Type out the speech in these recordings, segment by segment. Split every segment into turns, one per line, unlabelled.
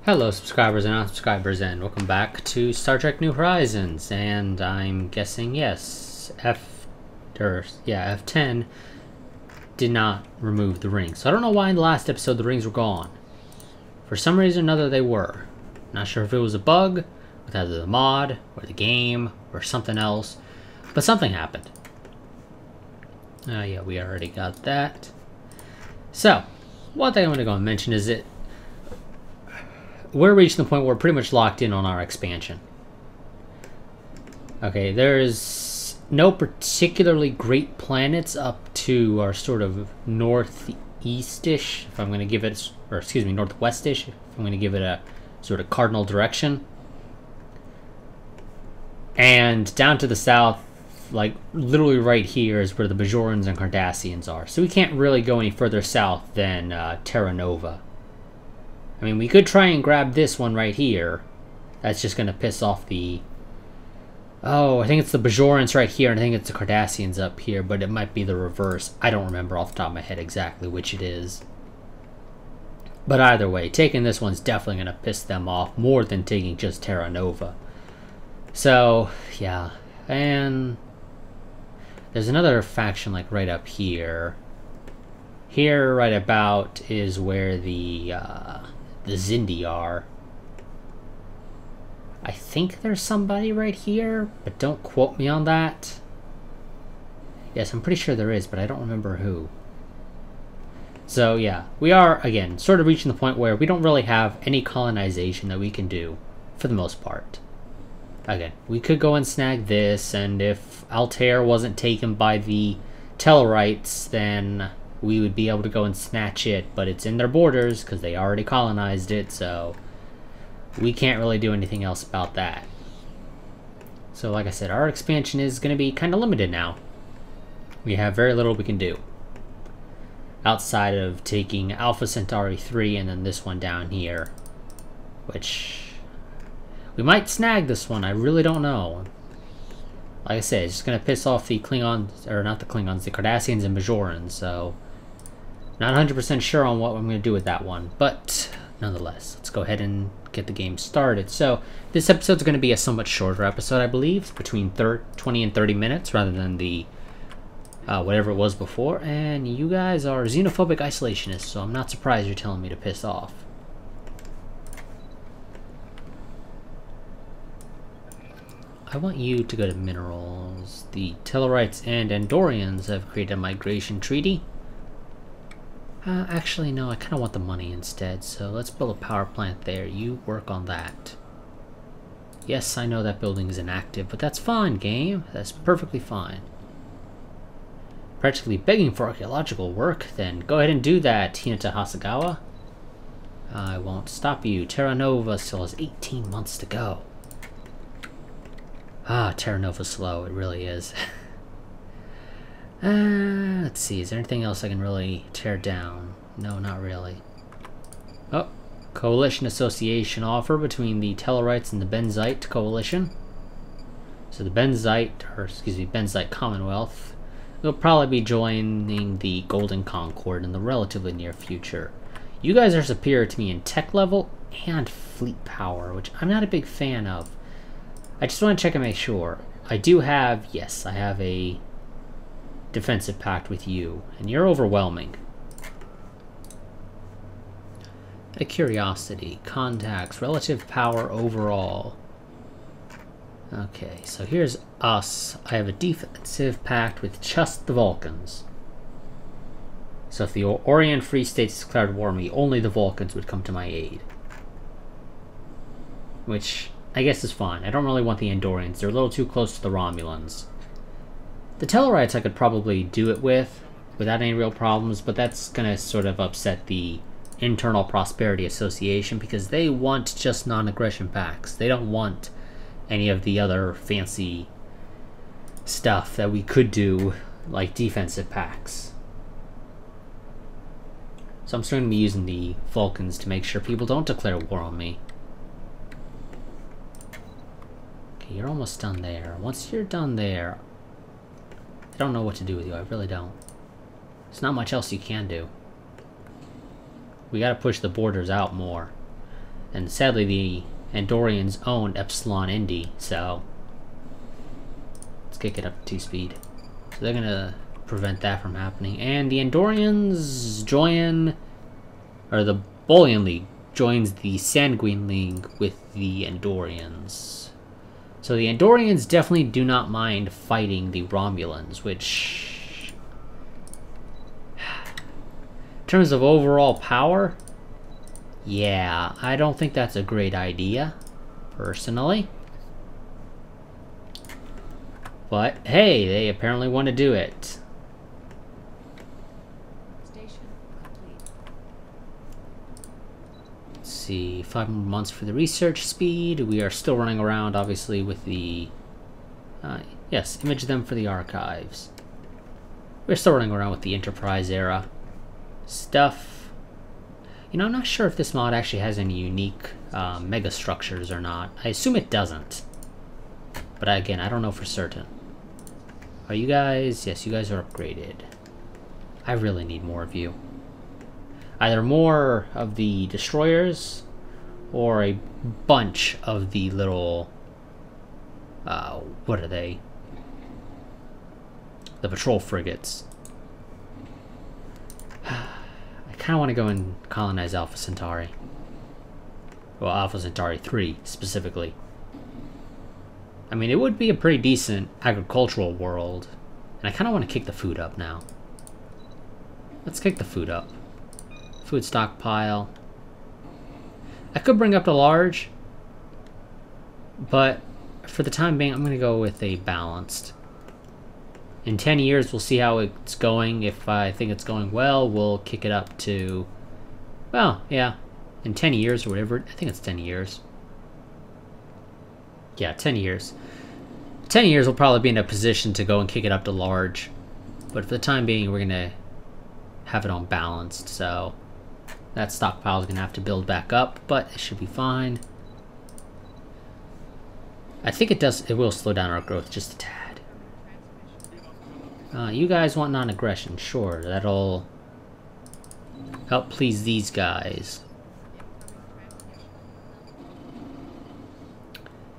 Hello subscribers and unsubscribers, and welcome back to Star Trek New Horizons. And I'm guessing, yes, F10 did not remove the rings. So I don't know why in the last episode the rings were gone. For some reason or another they were. Not sure if it was a bug with either the mod or the game or something else, but something happened. Yeah, we already got that. So, one thing I'm going to go and mention is that we're reaching the point where we're pretty much locked in on our expansion. Okay, there's no particularly great planets up to our sort of northeast-ish, if I'm going to give it, or excuse me, northwest-ish, if I'm going to give it a sort of cardinal direction. And down to the south, like literally right here, is where the Bajorans and Cardassians are. So we can't really go any further south than Terra Nova. I mean, we could try and grab this one right here. That's just going to piss off the... Oh, I think it's the Bajorans right here, and I think it's the Cardassians up here, but it might be the reverse. I don't remember off the top of my head exactly which it is. But either way, taking this one's definitely going to piss them off more than taking just Terra Nova. So, yeah. And there's another faction like right up here. Here, right about, is where the Xindi are. I think there's somebody right here, but don't quote me on that. Yes, I'm pretty sure there is, but I don't remember who. So yeah, we are, again, sort of reaching the point where we don't really have any colonization that we can do, for the most part. Again, we could go and snag this, and if Altair wasn't taken by the Tellarites, then we would be able to go and snatch it, but it's in their borders because they already colonized it, so we can't really do anything else about that. So like I said, our expansion is going to be kind of limited now. We have very little we can do outside of taking Alpha Centauri 3 and then this one down here, which we might snag this one. I really don't know. Like I said, it's just going to piss off the Klingons, or not the Klingons, the Cardassians and Bajorans, so not 100% sure on what I'm going to do with that one, but nonetheless, let's go ahead and get the game started. So this episode's going to be a somewhat shorter episode, I believe. It's between 20 and 30 minutes rather than the whatever it was before, and you guys are xenophobic isolationists, so I'm not surprised you're telling me to piss off. I want you to go to minerals. The Tellarites and Andorians have created a migration treaty. Actually, no, I kind of want the money instead, so let's build a power plant there. You work on that. Yes, I know that building is inactive, but that's fine, game. That's perfectly fine. Practically begging for archaeological work, then go ahead and do that, Hinata Hasegawa. I won't stop you. Terra Nova still has 18 months to go. Ah, Terra Nova's slow, it really is. Let's see, is there anything else I can really tear down? No, not really. Oh, Coalition Association offer between the Tellarites and the Benzite Coalition. So the Benzite Commonwealth will probably be joining the Golden Concord in the relatively near future. You guys are superior to me in tech level and fleet power, which I'm not a big fan of. I just want to check and make sure. I do have, yes, I have a defensive pact with you, and you're overwhelming. A curiosity, contacts, relative power overall. Okay, so here's us. I have a defensive pact with just the Vulcans. So if the Orient Free States declared war on me, only the Vulcans would come to my aid. Which I guess is fine. I don't really want the Andorians. They're a little too close to the Romulans. The Tellarites I could probably do it with, without any real problems, but that's going to sort of upset the Internal Prosperity Association because they want just non-aggression pacts. They don't want any of the other fancy stuff that we could do, like defensive pacts. So I'm still going to be using the Vulcans to make sure people don't declare war on me. Okay, you're almost done there. Once you're done there, I don't know what to do with you, I really don't. There's not much else you can do. We gotta push the borders out more. And sadly, the Andorians owned Epsilon Indy, so let's kick it up to 2 speed. So they're gonna prevent that from happening. And the Andorians join, or the Bolian League joins the Sanguine League with the Andorians. So the Andorians definitely do not mind fighting the Romulans, which, in terms of overall power, yeah, I don't think that's a great idea, personally. But hey, they apparently want to do it.
Station complete.
Let's see, 5 more months for the research speed. We are still running around, obviously, with the... yes, image them for the archives. We're still running around with the Enterprise era stuff. You know, I'm not sure if this mod actually has any unique mega structures or not. I assume it doesn't. But again, I don't know for certain. Are you guys? Yes, you guys are upgraded. I really need more of you. Either more of the destroyers, or a bunch of the little... what are they? The patrol frigates. I kind of want to go and colonize Alpha Centauri. Well, Alpha Centauri 3, specifically. I mean, it would be a pretty decent agricultural world. And I kind of want to kick the food up now. Let's kick the food up. Food stockpile. I could bring up to large. But for the time being, I'm going to go with a balanced. In 10 years, we'll see how it's going. If I think it's going well, we'll kick it up to... Well, yeah. In 10 years or whatever. I think it's 10 years. Yeah, 10 years. 10 years we'll probably be in a position to go and kick it up to large. But for the time being, we're going to have it on balanced. So that stockpile is going to have to build back up, but it should be fine. I think it will slow down our growth just a tad. You guys want non-aggression? Sure, that'll help please these guys.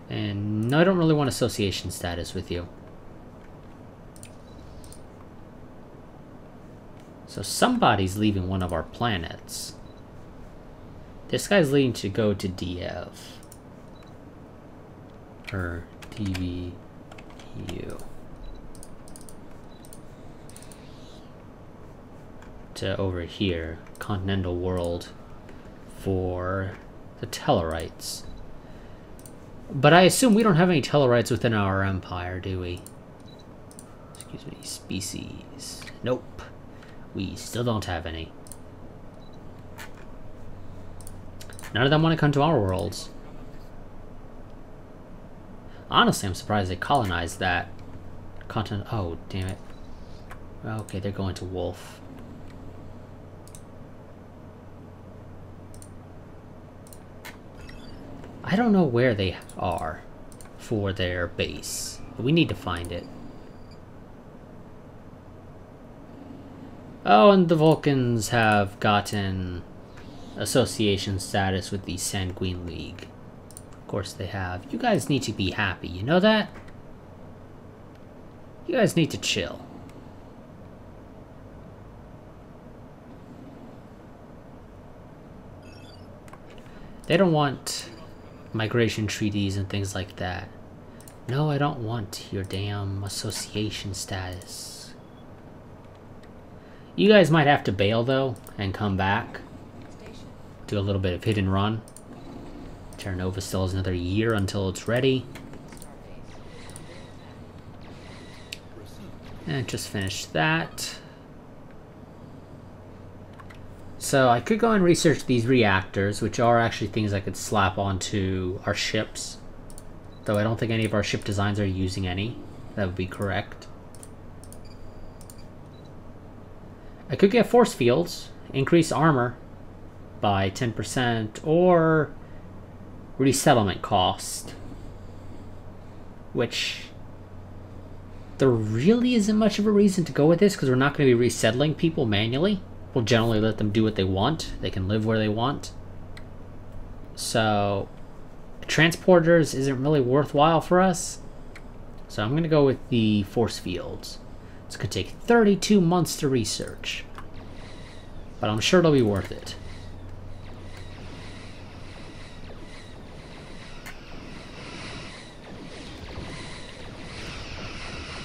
And no, I don't really want association status with you. So somebody's leaving one of our planets. This guy's leaving to go to DF. Or DVU. To over here, continental world, for the Tellarites. But I assume we don't have any Tellarites within our empire, do we? Excuse me, species. Nope. We still don't have any. None of them want to come to our worlds. Honestly, I'm surprised they colonized that continent. Oh, damn it. Okay, they're going to Wolf. I don't know where they are for their base. We need to find it. Oh, and the Vulcans have gotten association status with the Sanguine League. Of course they have. You guys need to be happy, you know that? You guys need to chill. They don't want migration treaties and things like that. No, I don't want your damn association status. You guys might have to bail, though, and come back. Do a little bit of hit and run. Terranova still has another year until it's ready. And just finished that. So I could go and research these reactors, which are actually things I could slap onto our ships. Though I don't think any of our ship designs are using any. That would be correct. I could get force fields, increase armor by 10%, or resettlement cost. Which there really isn't much of a reason to go with this, because we're not going to be resettling people manually. We'll generally let them do what they want. They can live where they want. So transporters isn't really worthwhile for us. So I'm going to go with the force fields. It's going to take 32 months to research. But I'm sure it'll be worth it.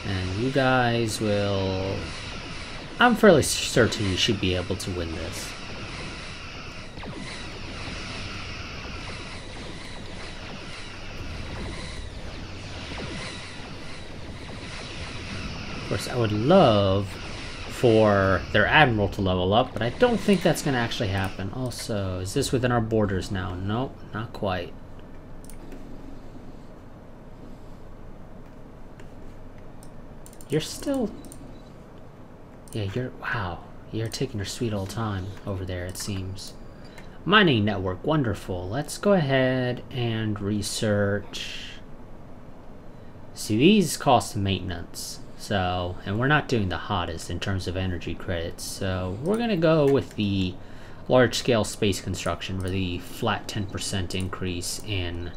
And you guys will... I'm fairly certain you should be able to win this. Of course, I would love for their admiral to level up, but I don't think that's going to actually happen. Also, is this within our borders now? Nope, not quite. You're still... Yeah, you're... Wow. You're taking your sweet old time over there, it seems. Mining network, wonderful. Let's go ahead and research... See, these cost maintenance. So, and we're not doing the hottest in terms of energy credits. So, we're going to go with the large-scale space construction for the flat 10% increase in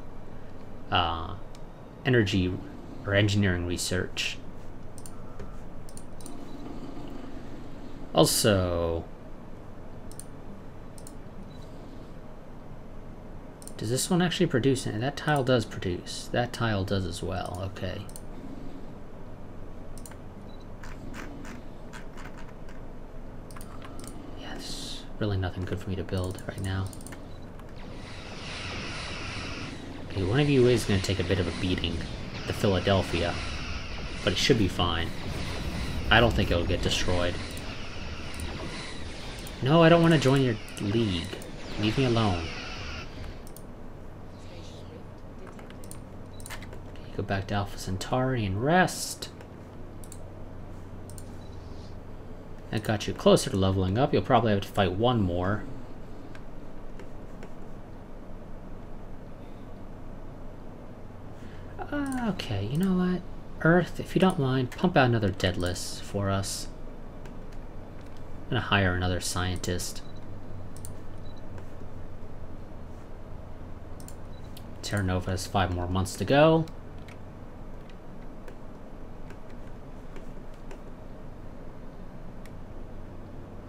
energy or engineering research. Also, does this one actually produce any? That tile does produce. That tile does as well. Okay. Yeah, there's really nothing good for me to build right now. Okay, one of you is going to take a bit of a beating, the Philadelphia, but it should be fine. I don't think it'll get destroyed. No, I don't want to join your league. Leave me alone. Okay, go back to Alpha Centauri and rest. That got you closer to leveling up. You'll probably have to fight one more. Okay, you know what? Earth, if you don't mind, pump out another Deadless for us. I'm gonna hire another scientist. Terra Nova has 5 more months to go.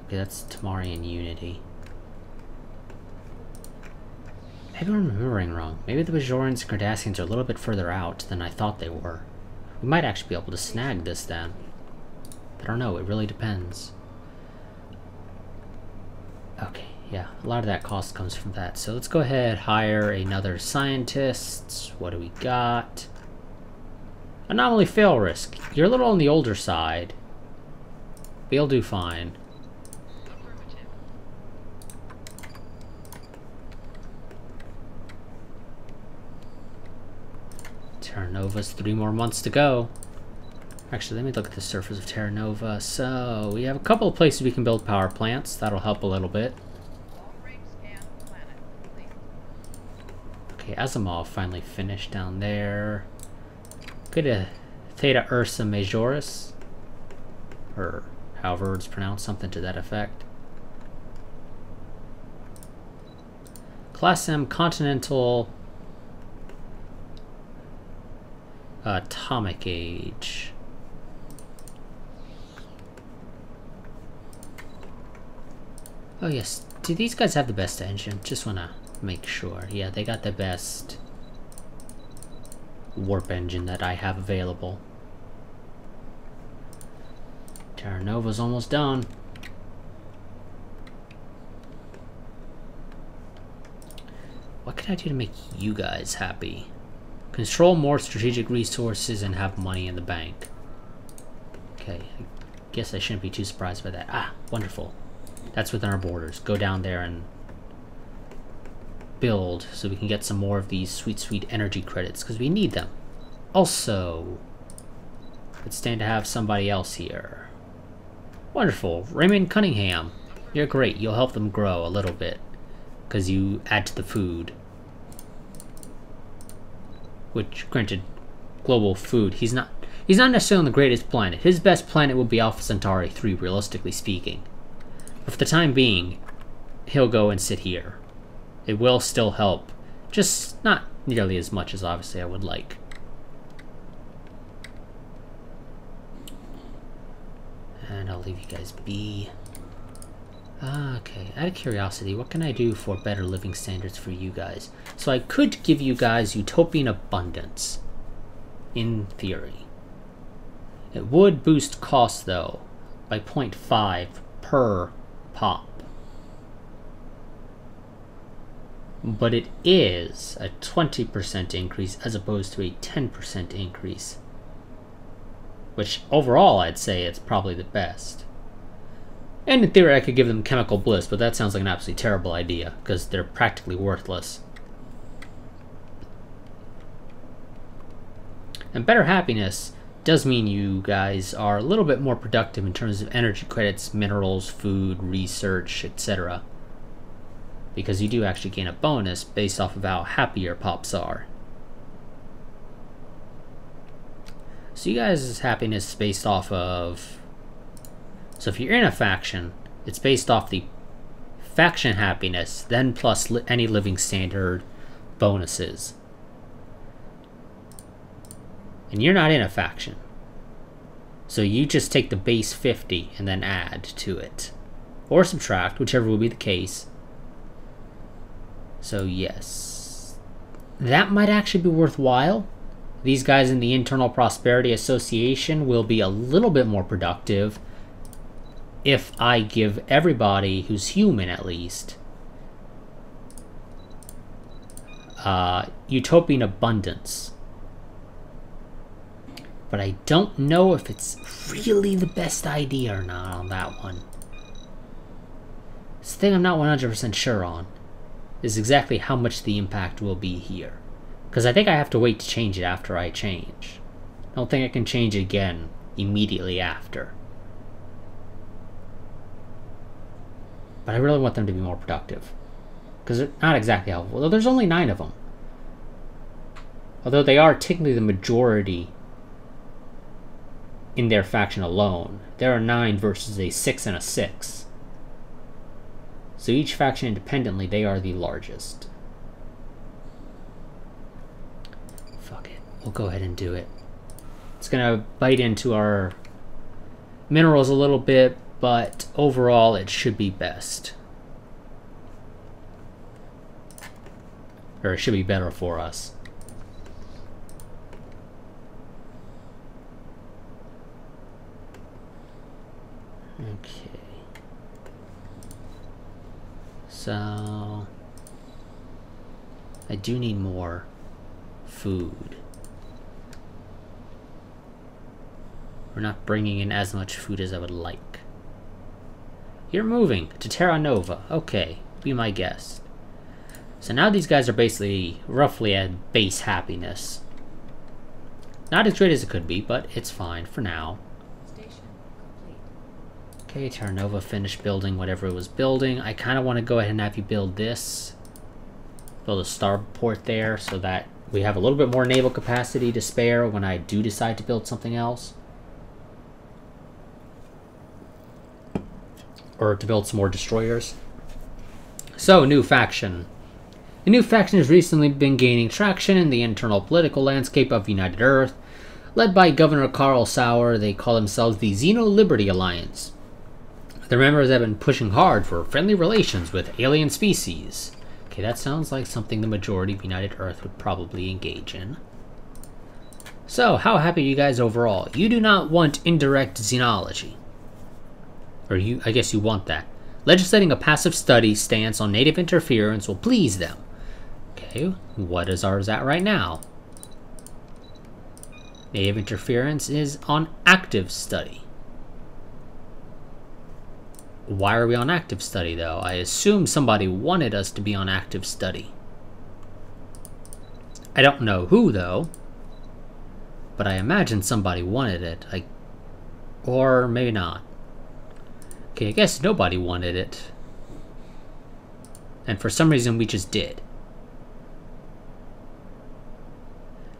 Okay, that's Tamarian Unity. Maybe I'm remembering wrong. Maybe the Bajorans and Cardassians are a little bit further out than I thought they were. We might actually be able to snag this then. I don't know, it really depends. Okay, yeah, a lot of that cost comes from that. So let's go ahead, hire another scientist. What do we got? Anomaly fail risk. You're a little on the older side, but you'll do fine. Terra Nova's 3 more months to go. Actually, let me look at the surface of Terra Nova. So, we have a couple of places we can build power plants. That'll help a little bit. Okay, Asimov finally finished down there. Go to Theta Ursa Majoris. Or however it's pronounced, something to that effect. Class M Continental Atomic Age. Oh yes, do these guys have the best engine? Just wanna make sure. Yeah, they got the best warp engine that I have available. Terra Nova's almost done. What can I do to make you guys happy? Control more strategic resources and have money in the bank. Okay, I guess I shouldn't be too surprised by that. Ah, wonderful. That's within our borders. Go down there and build so we can get some more of these sweet, sweet energy credits because we need them. Also, let's stand to have somebody else here. Wonderful. Raymond Cunningham. You're great. You'll help them grow a little bit because you add to the food. Which, granted, global food, he's not necessarily on the greatest planet. His best planet would be Alpha Centauri 3, realistically speaking. But for the time being, he'll go and sit here. It will still help Just not nearly as much as obviously I would like. And I'll leave you guys be. Okay, out of curiosity, what can I do for better living standards for you guys? So I could give you guys utopian abundance, in theory. It would boost cost, though, by 0.5 per pop. But it is a 20% increase as opposed to a 10% increase. Which, overall, I'd say it's probably the best. And in theory, I could give them chemical bliss, but that sounds like an absolutely terrible idea, because they're practically worthless. And better happiness does mean you guys are a little bit more productive in terms of energy credits, minerals, food, research, etc. Because you do actually gain a bonus based off of how happy your pops are. So you guys' happiness is based off of... So if you're in a faction, it's based off the faction happiness, then plus any living standard bonuses. And you're not in a faction. So you just take the base 50 and then add to it. Or subtract, whichever will be the case. So yes. That might actually be worthwhile. These guys in the Internal Prosperity Association will be a little bit more productive if I give everybody who's human, at least, utopian abundance. But I don't know if it's really the best idea or not on that one. This thing I'm not 100% sure on is exactly how much the impact will be here. Because I think I have to wait to change it after I change. I don't think I can change it again immediately after. But I really want them to be more productive. Because they're not exactly helpful. Although there's only 9 of them. Although they are technically the majority in their faction alone. There are 9 versus a 6 and a 6. So each faction independently, they are the largest. Fuck it. We'll go ahead and do it. It's gonna bite into our minerals a little bit, but overall it should be best. Or it should be better for us. Okay. So I do need more food. We're not bringing in as much food as I would like. You're moving to Terra Nova. Okay, be my guest. So now these guys are basically roughly at base happiness. Not as great as it could be, but it's fine for now.
Station complete.
Okay, Terra Nova finished building whatever it was building. I kind of want to go ahead and have you build this. Build a starport there so that we have a little bit more naval capacity to spare when I do decide to build something else. Or to build some more destroyers. So, new faction. A new faction has recently been gaining traction in the internal political landscape of United Earth. Led by Governor Carl Sauer, they call themselves the Xeno-Liberty Alliance. Their members have been pushing hard for friendly relations with alien species. Okay, that sounds like something the majority of United Earth would probably engage in. So, how happy are you guys overall? You do not want indirect xenology. Or I guess you want that. Legislating a passive study stance on native interference will please them. Okay, what is ours at right now? Native interference is on active study. Why are we on active study, though? I assume somebody wanted us to be on active study. I don't know who, though. But I imagine somebody wanted it. Or maybe not. Okay, I guess nobody wanted it. And for some reason we just did.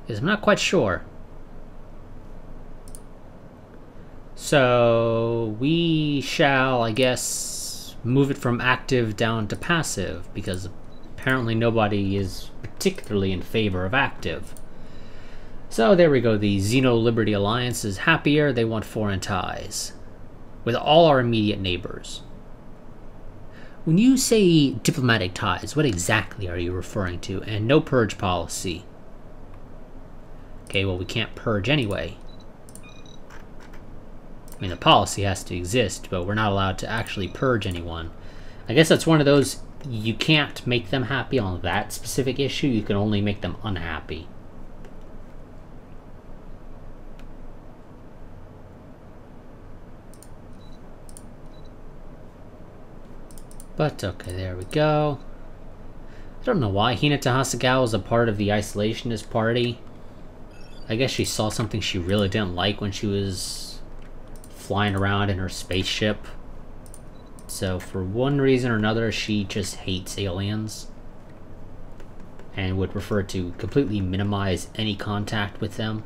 Because I'm not quite sure. So we shall, I guess, move it from active down to passive. Because apparently nobody is particularly in favor of active. So there we go, the Xeno-Liberty Alliance is happier, they want foreign ties. With all our immediate neighbors. When you say diplomatic ties, what exactly are you referring to? And no purge policy. Okay, well we can't purge anyway. I mean, the policy has to exist, but we're not allowed to actually purge anyone. I guess that's one of those, you can't make them happy on that specific issue, you can only make them unhappy. But, okay, there we go. I don't know why Hinata Hasegawa was a part of the isolationist party. I guess she saw something she really didn't like when she was flying around in her spaceship. So, for one reason or another, she just hates aliens. And would prefer to completely minimize any contact with them.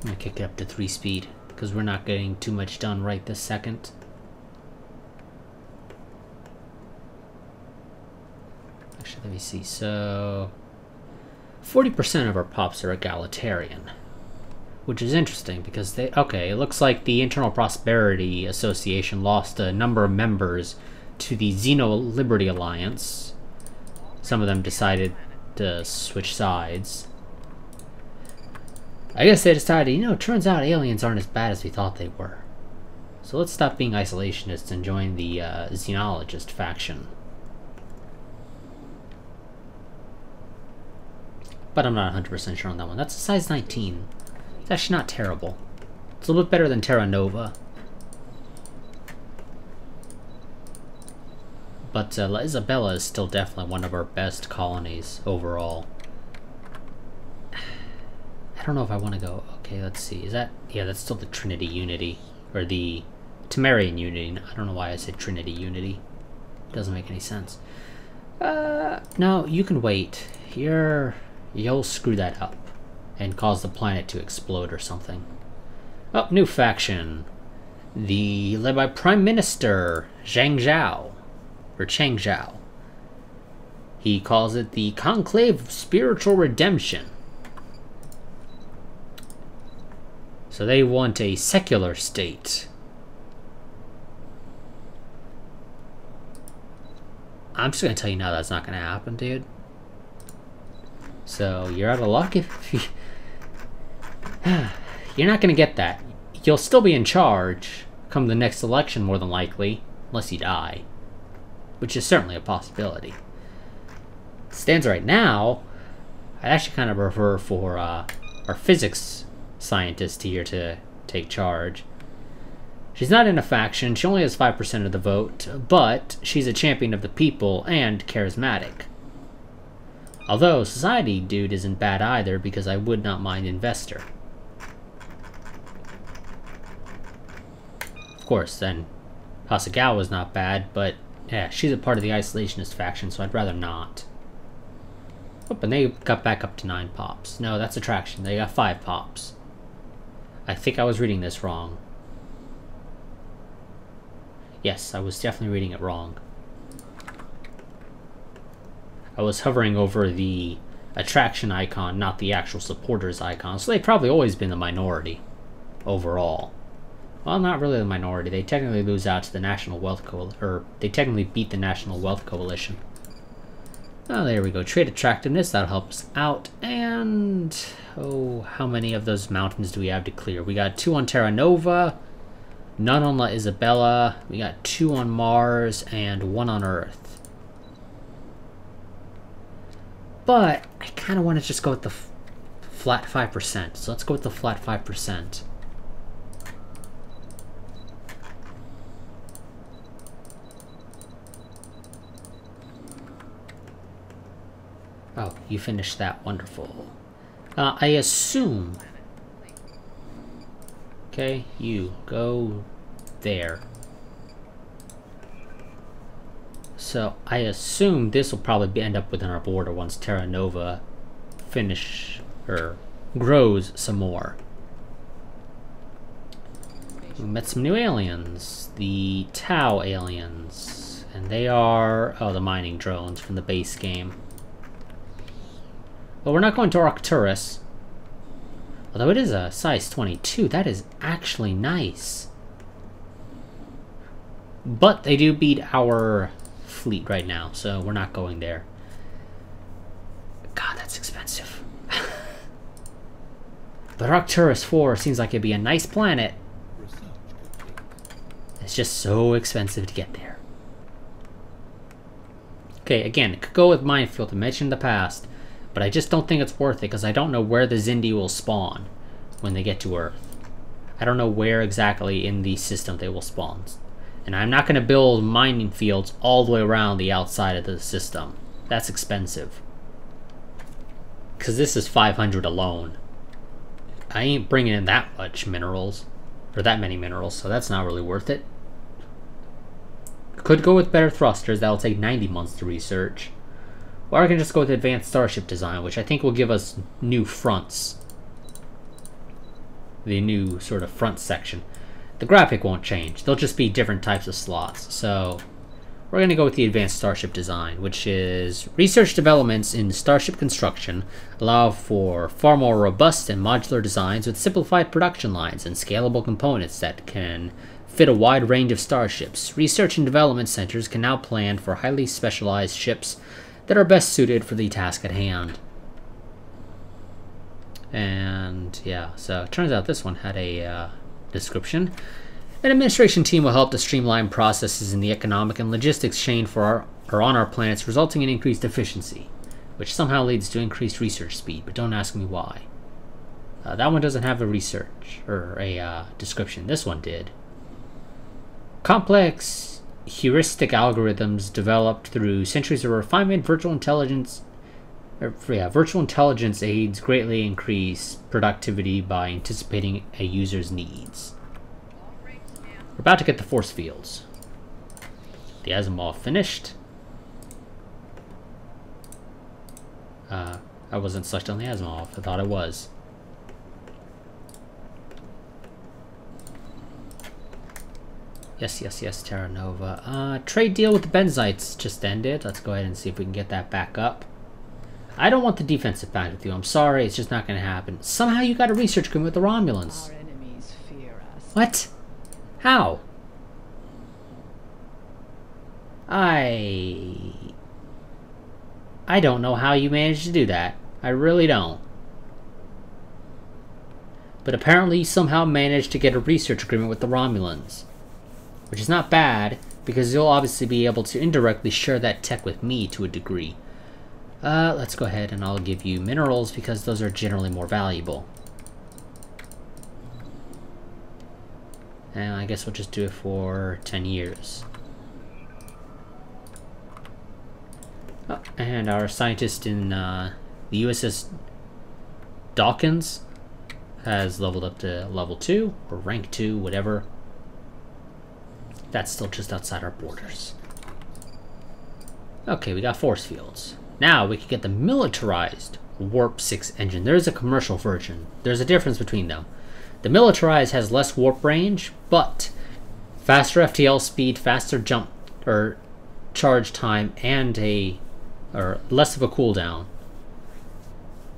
I'm gonna kick it up to 3 speed, because we're not getting too much done right this second. Actually, let me see. So, 40% of our pops are egalitarian. Which is interesting, because they... Okay, it looks like the Internal Prosperity Association lost a number of members to the Xeno-Liberty Alliance. Some of them decided to switch sides. I guess they decided, you know, it turns out aliens aren't as bad as we thought they were. So let's stop being isolationists and join the xenologist faction. But I'm not 100% sure on that one. That's a size 19. It's actually not terrible. It's a little bit better than Terra Nova. But La Isabella is still definitely one of our best colonies overall. I don't know if I want to go... Okay, let's see. Is that... Yeah, that's still the Trinity Unity. Or the Temerian Unity. I don't know why I said Trinity Unity. It doesn't make any sense. No, you can wait. You'll screw that up. And cause the planet to explode or something. Oh, new faction. Led by Prime Minister Zhang Zhao. Or Chang Zhao. He calls it the Conclave of Spiritual Redemption. So they want a secular state. I'm just gonna tell you now that's not gonna happen, dude. So you're out of luck if you... You're not gonna get that. You'll still be in charge come the next election, more than likely, unless you die. Which is certainly a possibility. Stands right now, I'd actually kind of prefer for our physics scientist here to take charge. She's not in a faction, she only has 5% of the vote, but she's a champion of the people and charismatic. Although, society dude isn't bad either, because I would not mind investor. Of course, then Hasegawa's not bad, but yeah, she's a part of the isolationist faction, so I'd rather not. Oh, and they got back up to 9 pops. No, that's attraction. They got 5 pops. I think I was reading this wrong. Yes, I was definitely reading it wrong. I was hovering over the attraction icon, not the actual supporters icon, so they've probably always been the minority overall. Well, not really the minority. They technically lose out to the National Wealth Coalition, or they technically beat the National Wealth Coalition. Oh, there we go. Trade attractiveness, that'll help us out. And, oh, how many of those mountains do we have to clear? We got 2 on Terra Nova, none on La Isabella, we got 2 on Mars, and 1 on Earth. But I kind of want to just go with the flat 5%. So let's go with the flat 5%. Oh, you finished that. Wonderful. I assume... Okay, you go there. So, I assume this will probably end up within our border once Terra Nova grows some more. We met some new aliens. The Tau aliens. And they are... oh, the mining drones from the base game. Well, we're not going to Arcturus. Although it is a size 22. That is actually nice. But they do beat our fleet right now, so we're not going there. God, that's expensive. But Arcturus 4 seems like it'd be a nice planet. It's just so expensive to get there. Okay, again, it could go with Minefield, I mentioned in the past, but I just don't think it's worth it because I don't know where the Xindi will spawn when they get to Earth. I don't know where exactly in the system they will spawn. And I'm not going to build mining fields all the way around the outside of the system. That's expensive. Because this is 500 alone. I ain't bringing in that much minerals. Or that many minerals, so that's not really worth it. Could go with better thrusters, that'll take 90 months to research. Or I can just go with advanced starship design, which I think will give us new fronts. The new sort of front section. The graphic won't change, they'll just be different types of slots. So we're going to go with the advanced starship design, which is research developments in starship construction allow for far more robust and modular designs with simplified production lines and scalable components that can fit a wide range of starships. Research and development centers can now plan for highly specialized ships that are best suited for the task at hand. And yeah, so it turns out this one had a description. An administration team will help to streamline processes in the economic and logistics chain for on our planets, resulting in increased efficiency, which somehow leads to increased research speed, but don't ask me why. That one doesn't have a research, or a description. This one did. Complex heuristic algorithms developed through centuries of refinement, virtual intelligence aids greatly increase productivity by anticipating a user's needs. We're about to get the force fields. The Asimov finished. I wasn't selected on the Asimov. I thought I was. Yes, Terra Nova. Trade deal with the Benzites just ended. Let's go ahead and see if we can get that back up. I don't want the defensive pact with you. I'm sorry, it's just not going to happen. Somehow you got a research agreement with the Romulans.
Our enemies fear us.
What? How? I don't know how you managed to do that. I really don't. But apparently you somehow managed to get a research agreement with the Romulans. Which is not bad, because you'll obviously be able to indirectly share that tech with me to a degree. Let's go ahead and I'll give you minerals because those are generally more valuable. And I guess we'll just do it for 10 years. Oh, and our scientist in the USS Dawkins has leveled up to level 2, or rank 2, whatever. That's still just outside our borders. Okay, we got force fields. Now we can get the militarized Warp 6 engine. There's a commercial version. There's a difference between them. The militarized has less warp range, but faster FTL speed, faster jump or charge time, and less of a cooldown.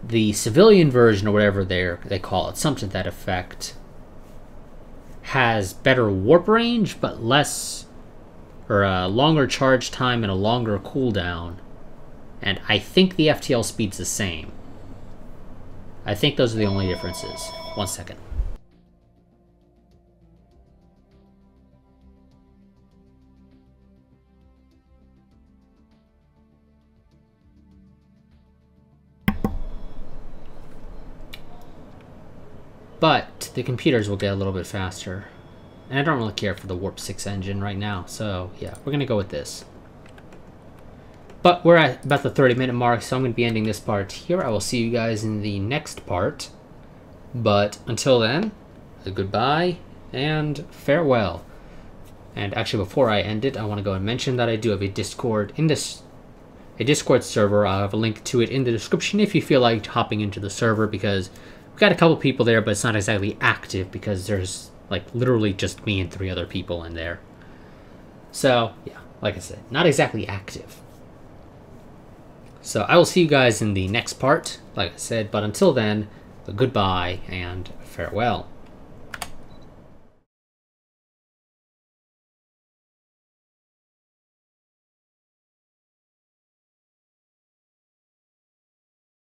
The civilian version, or whatever they call it, something to that effect, has better warp range, but less, or a longer charge time and a longer cooldown. And I think the FTL speed's the same. I think those are the only differences. 1 second. But the computers will get a little bit faster. And I don't really care for the Warp 6 engine right now, so yeah, we're gonna go with this. But we're at about the 30-minute mark, so I'm going to be ending this part here. I will see you guys in the next part. But until then, goodbye and farewell. And actually, before I end it, I want to go and mention that I do have a Discord server. I'll have a link to it in the description if you feel like hopping into the server, because we've got a couple people there, but it's not exactly active because there's Like, literally just me and 3 other people in there. So, yeah, like I said, not exactly active. So I will see you guys in the next part, like I said, but until then, goodbye and farewell.